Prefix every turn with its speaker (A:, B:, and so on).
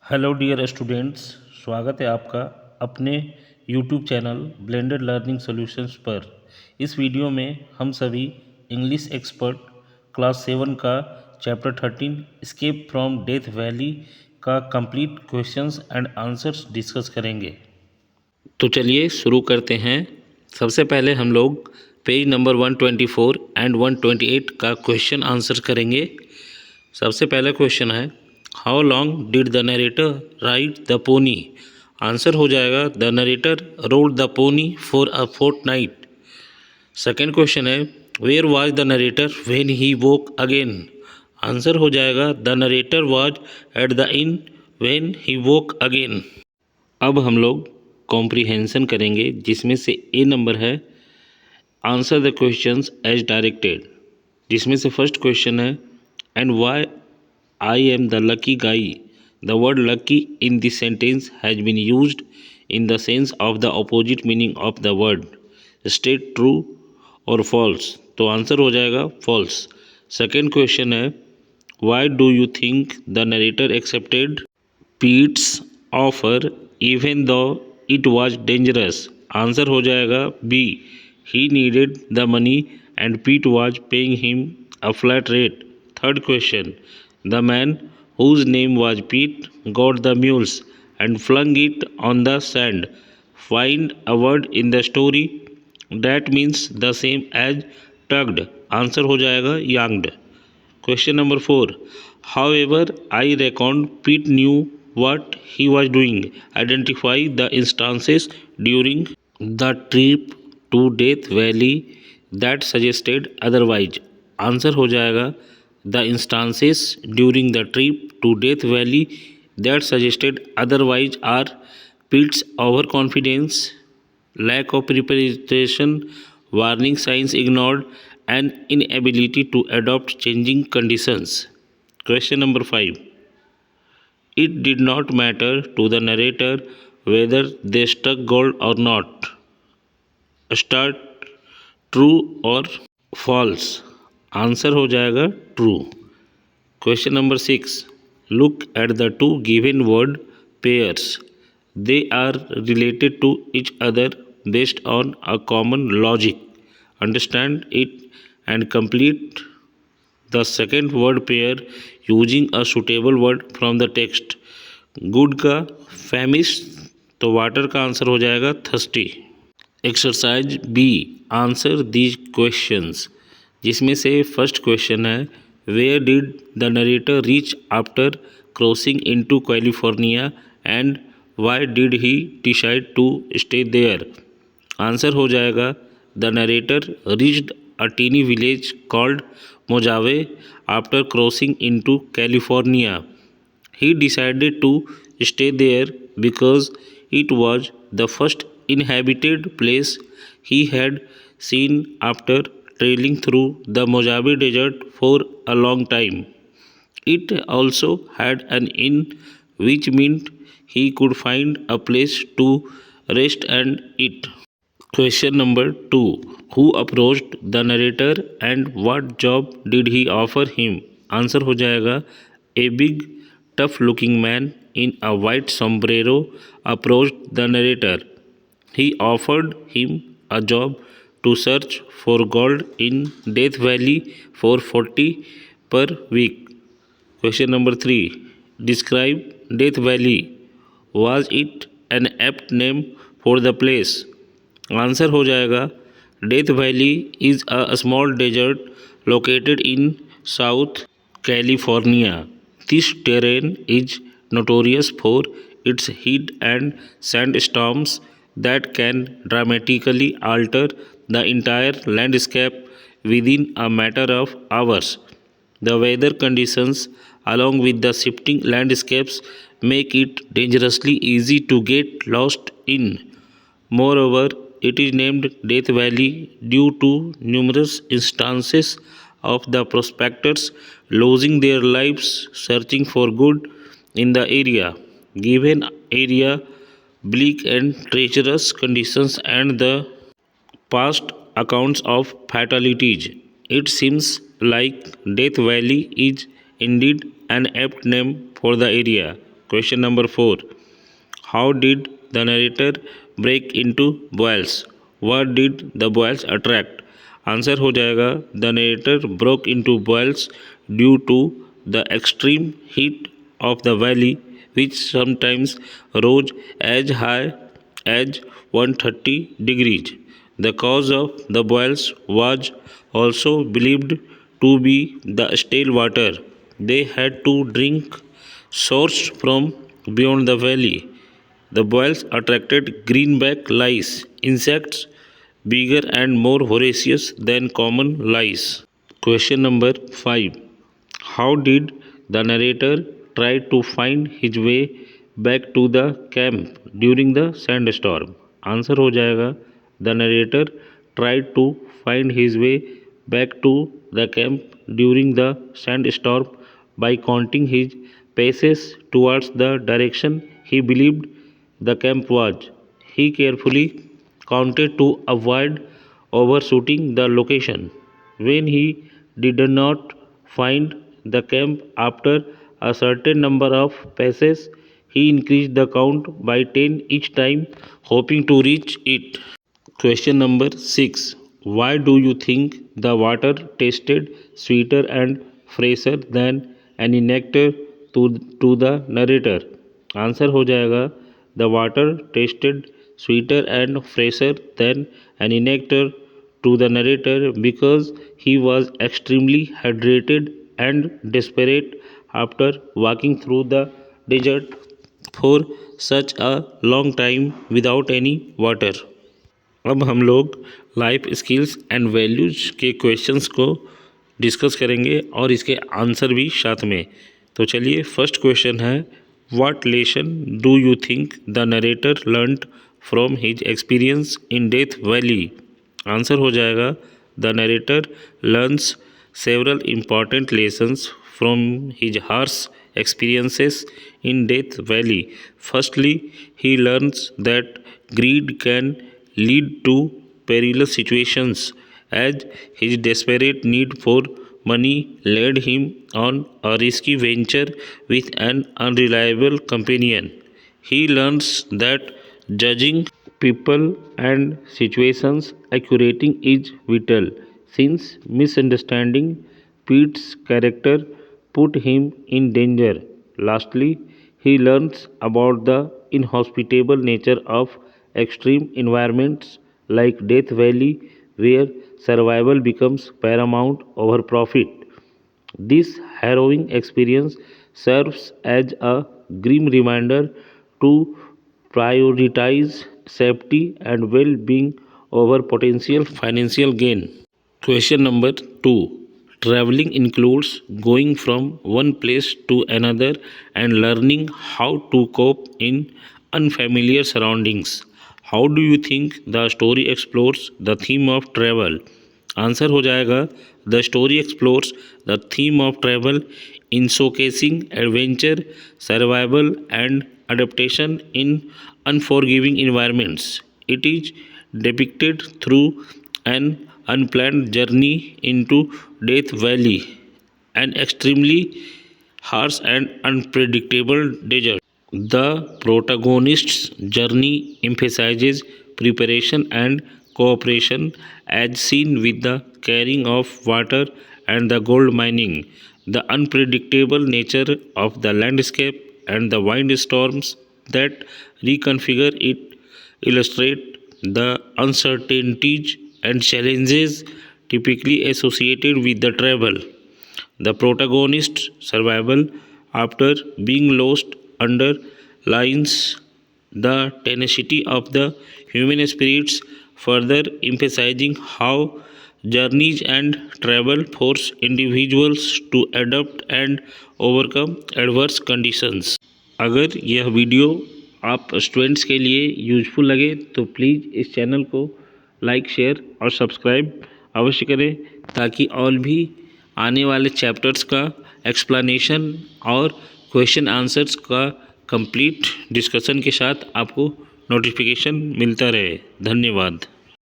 A: Hello dear students, स्वागत है आपका अपने YouTube channel blended learning solutions पर। इस वीडियो में हम सभी इंग्लिश एक्सपर्ट क्लास 7 का chapter 13 escape from death valley का complete questions and answers discuss करेंगे। तो चलिए शुरू करते हैं। सबसे पहले हम लोग पेज नंबर 124 एंड 128 का क्वेश्चन आंसर करेंगे। सबसे पहला क्वेश्चन है, how long did the narrator ride the pony. Answer हो जाएगा the narrator rode the pony for a fortnight. Second question है, where was the narrator when he woke again. Answer हो जाएगा the narrator was at the inn when he woke again. अब हम लोग comprehension करेंगे, जिसमें से ए नंबर है answer the questions as directed, जिसमें से फर्स्ट क्वेश्चन है, and why I am the lucky guy. The word lucky in this sentence has been used in the sense of the opposite meaning of the word. State true or false. तो answer हो जाएगा false. Second question है, why do you think the narrator accepted Pete's offer even though it was dangerous. Answer हो जाएगा B. He needed the money and Pete was paying him a flat rate. Third question, the man whose name was Pete got the mules and flung it on the sand. Find a word in the story that means the same as tugged. Answer हो जाएगा yanked. Question number 4. However, I reckon Pete knew what he was doing. Identify the instances during the trip to Death Valley that suggested otherwise. Answer हो जाएगा the instances during the trip to Death Valley that suggested otherwise are Pete's overconfidence, lack of preparation, warning signs ignored, and inability to adopt changing conditions. Question number 5. It did not matter to the narrator whether they struck gold or not. Start true or false. Answer हो जाएगा true. Question number 6. Look at the two given word pairs. They are related to each other based on a common logic. Understand it and complete the second word pair using a suitable word from the text. Good का famished, तो water का answer हो जाएगा thirsty. Exercise B, answer these questions, जिसमें से first question है, where did the narrator reach after crossing into California and why did he decide to stay there. Answer हो जाएगा the narrator reached a tiny village called Mojave after crossing into California. He decided to stay there because it was the first inhabited place he had seen after trailing through the Mojave Desert for a long time. It also had an inn, which meant he could find a place to rest and eat. Question number 2. Who approached the narrator and what job did he offer him? Answer हो जाएगा a big tough looking man in a white sombrero approached the narrator. He offered him a job to search for gold in Death Valley for 40 per week. Question number 3. Describe Death Valley. Was it an apt name for the place? Answer हो जाएगा Death Valley is a small desert located in South California. This terrain is notorious for its heat and sandstorms that can dramatically alter the entire landscape within a matter of hours. The weather conditions, along with the shifting landscapes, make it dangerously easy to get lost in. Moreover, it is named Death Valley due to numerous instances of the prospectors losing their lives searching for gold in the area. Given area, bleak and treacherous conditions, and the past accounts of fatalities, it seems like Death Valley is indeed an apt name for the area. Question number 4. How did the narrator break into boils? What did the boils attract? Answer हो जाएगा the narrator broke into boils due to the extreme heat of the valley, which sometimes rose as high as 130 degrees. The cause of the boils was also believed to be the stale water they had to drink sourced from beyond the valley. The boils attracted greenback lice, insects bigger and more voracious than common lice. Question number 5. How did the narrator try to find his way back to the camp during the sandstorm? Answer हो जाएगा the narrator tried to find his way back to the camp during the sandstorm by counting his paces towards the direction he believed the camp was. He carefully counted to avoid overshooting the location. When he did not find the camp after a certain number of paces, he increased the count by 10 each time, hoping to reach it. Question number 6. Why do you think the water tasted sweeter and fresher than any nectar to the narrator? Answer हो जाएगा the water tasted sweeter and fresher than any nectar to the narrator because he was extremely hydrated and desperate after walking through the desert for such a long time without any water. अब हम लोग life skills and values के questions को discuss करेंगे और इसके answer भी साथ में। तो चलिए, फर्स्ट क्वेश्चन है, what lesson do you think the narrator learned from his experience in death valley? Answer हो जाएगा the narrator learns several important lessons from his harsh experiences in Death Valley. Firstly, he learns that greed can lead to perilous situations, as his desperate need for money led him on a risky venture with an unreliable companion. He learns that judging people and situations accurately is vital, since misunderstanding Pete's character put him in danger. Lastly, he learns about the inhospitable nature of extreme environments like Death Valley, where survival becomes paramount over profit. This harrowing experience serves as a grim reminder to prioritize safety and well being over potential financial gain. Question number 2. Traveling includes going from one place to another and learning how to cope in unfamiliar surroundings. How do you think the story explores the theme of travel? Answer हो जाएगा the story explores the theme of travel in showcasing adventure, survival and adaptation in unforgiving environments. It is depicted through an unplanned journey into Death Valley, an extremely harsh and unpredictable desert. The protagonist's journey emphasizes preparation and cooperation, as seen with the carrying of water and the gold mining. The unpredictable nature of the landscape and the windstorms that reconfigure it illustrate the uncertainties and challenges typically associated with the travel. The protagonist's survival after being lost underlines the tenacity of the human spirits, further emphasizing how journeys and travel force individuals to adapt and overcome adverse conditions. अगर यह video आप students के लिए useful लगे तो please इस channel को like, share और सब्सक्राइब अवश्य करें, ताकि और भी आने वाले चैप्टर्स का एक्सप्लेनेशन और क्वेश्चन आंसर्स का कंप्लीट डिस्कशन के साथ आपको नोटिफिकेशन मिलता रहे। धन्यवाद।